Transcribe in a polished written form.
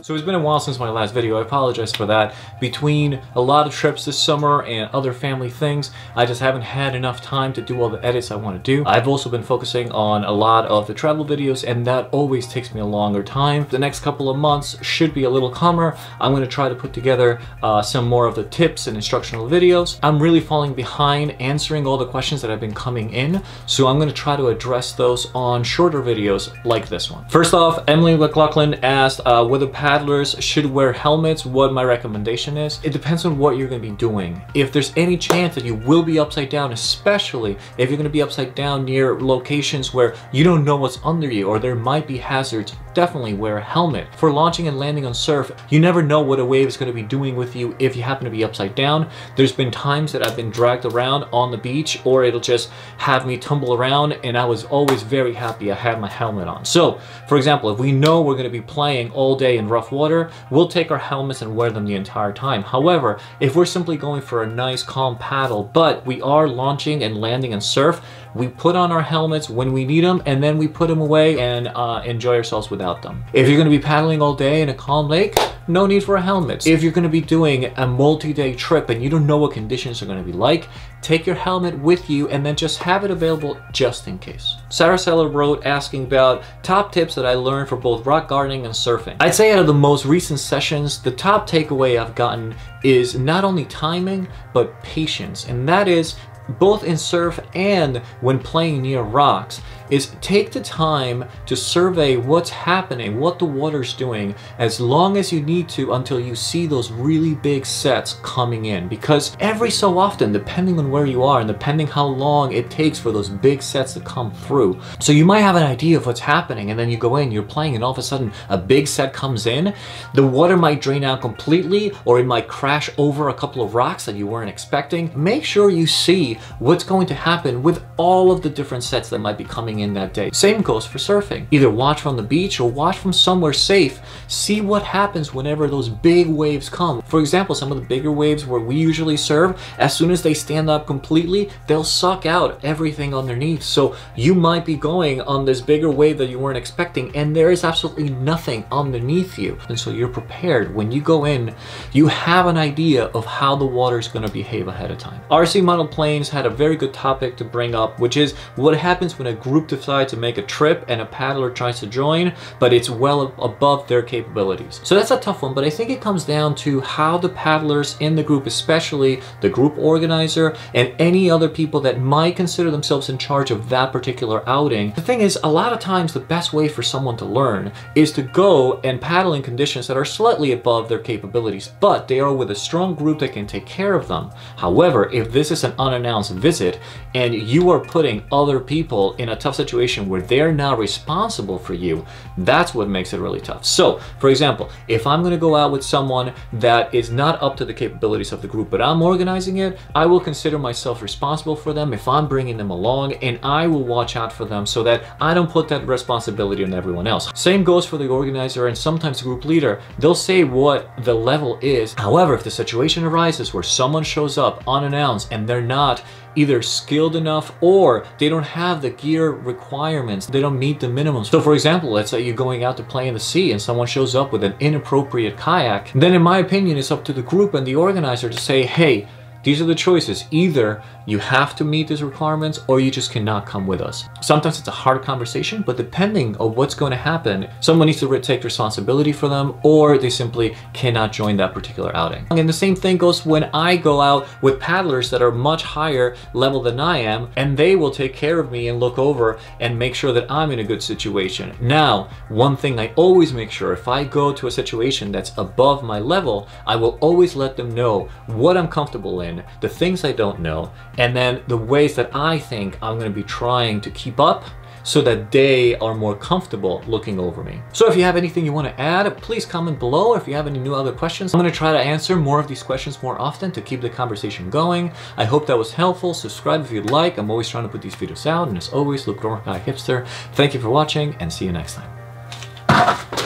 So it's been a while since my last video. I apologize for that. Between a lot of trips this summer and other family things, I just haven't had enough time to do all the edits I want to do. I've also been focusing on a lot of the travel videos, and that always takes me a longer time. The next couple of months should be a little calmer. I'm going to try to put together some more of the tips and instructional videos. I'm really falling behind answering all the questions that have been coming in, so I'm going to try to address those on shorter videos like this one. First off, Emily McLaughlin asked whether paddlers should wear helmets, what my recommendation is. It depends on what you're going to be doing. If there's any chance that you will be upside down, especially if you're going to be upside down near locations where you don't know what's under you or there might be hazards, definitely wear a helmet. For launching and landing on surf, you never know what a wave is going to be doing with you if you happen to be upside down. There's been times that I've been dragged around on the beach, or it'll just have me tumble around, and I was always very happy I had my helmet on. So, for example, if we know we're going to be playing all day in rough water, we'll take our helmets and wear them the entire time. However, if we're simply going for a nice calm paddle, but we are launching and landing in surf, we put on our helmets when we need them, and then we put them away and enjoy ourselves without them. If you're going to be paddling all day in a calm lake, no need for a helmet. If you're going to be doing a multi-day trip and you don't know what conditions are going to be like, take your helmet with you and then just have it available just in case. Sarah Seller wrote asking about top tips that I learned for both rock gardening and surfing. I'd say out of the most recent sessions, the top takeaway I've gotten is not only timing, but patience. And that is, both in surf and when playing near rocks, is take the time to survey what's happening, what the water's doing, as long as you need to until you see those really big sets coming in. Because every so often, depending on where you are and depending how long it takes for those big sets to come through. So you might have an idea of what's happening, and then you go in, you're playing, and all of a sudden a big set comes in. The water might drain out completely, or it might crash over a couple of rocks that you weren't expecting. Make sure you see what's going to happen with all of the different sets that might be coming in that day. Same goes for surfing. Either watch from the beach or watch from somewhere safe. See what happens whenever those big waves come. For example, some of the bigger waves where we usually surf, as soon as they stand up completely, they'll suck out everything underneath. So you might be going on this bigger wave that you weren't expecting, and there is absolutely nothing underneath you. And so you're prepared. When you go in, you have an idea of how the water is going to behave ahead of time. RC Model Planes had a very good topic to bring up, which is what happens when a group decides to make a trip and a paddler tries to join, but it's well above their capabilities. So that's a tough one, but I think it comes down to how the paddlers in the group, especially the group organizer and any other people that might consider themselves in charge of that particular outing. The thing is, a lot of times the best way for someone to learn is to go and paddle in conditions that are slightly above their capabilities, but they are with a strong group that can take care of them. However, if this is an unannounced visit and you are putting other people in a tough situation where they're now responsible for you, that's what makes it really tough. So, for example, if I'm going to go out with someone that is not up to the capabilities of the group, but I'm organizing it, I will consider myself responsible for them if I'm bringing them along, and I will watch out for them so that I don't put that responsibility on everyone else. Same goes for the organizer and sometimes group leader. They'll say what the level is. However, if the situation arises where someone shows up unannounced and they're not either skilled enough or they don't have the gear requirements, they don't meet the minimums. So for example, let's say you're going out to play in the sea and someone shows up with an inappropriate kayak, then in my opinion, it's up to the group and the organizer to say, hey, these are the choices. Either you have to meet these requirements or you just cannot come with us. Sometimes it's a hard conversation, but depending on what's going to happen, someone needs to take responsibility for them, or they simply cannot join that particular outing. And the same thing goes when I go out with paddlers that are much higher level than I am, and they will take care of me and look over and make sure that I'm in a good situation. Now, one thing I always make sure, if I go to a situation that's above my level, I will always let them know what I'm comfortable in, the things I don't know, and then the ways that I think I'm going to be trying to keep up so that they are more comfortable looking over me. So if you have anything you want to add, please comment below. If you have any new other questions, I'm going to try to answer more of these questions more often to keep the conversation going. I hope that was helpful. Subscribe if you'd like. I'm always trying to put these videos out. And as always, look for Kayak Hipster. Thank you for watching and see you next time.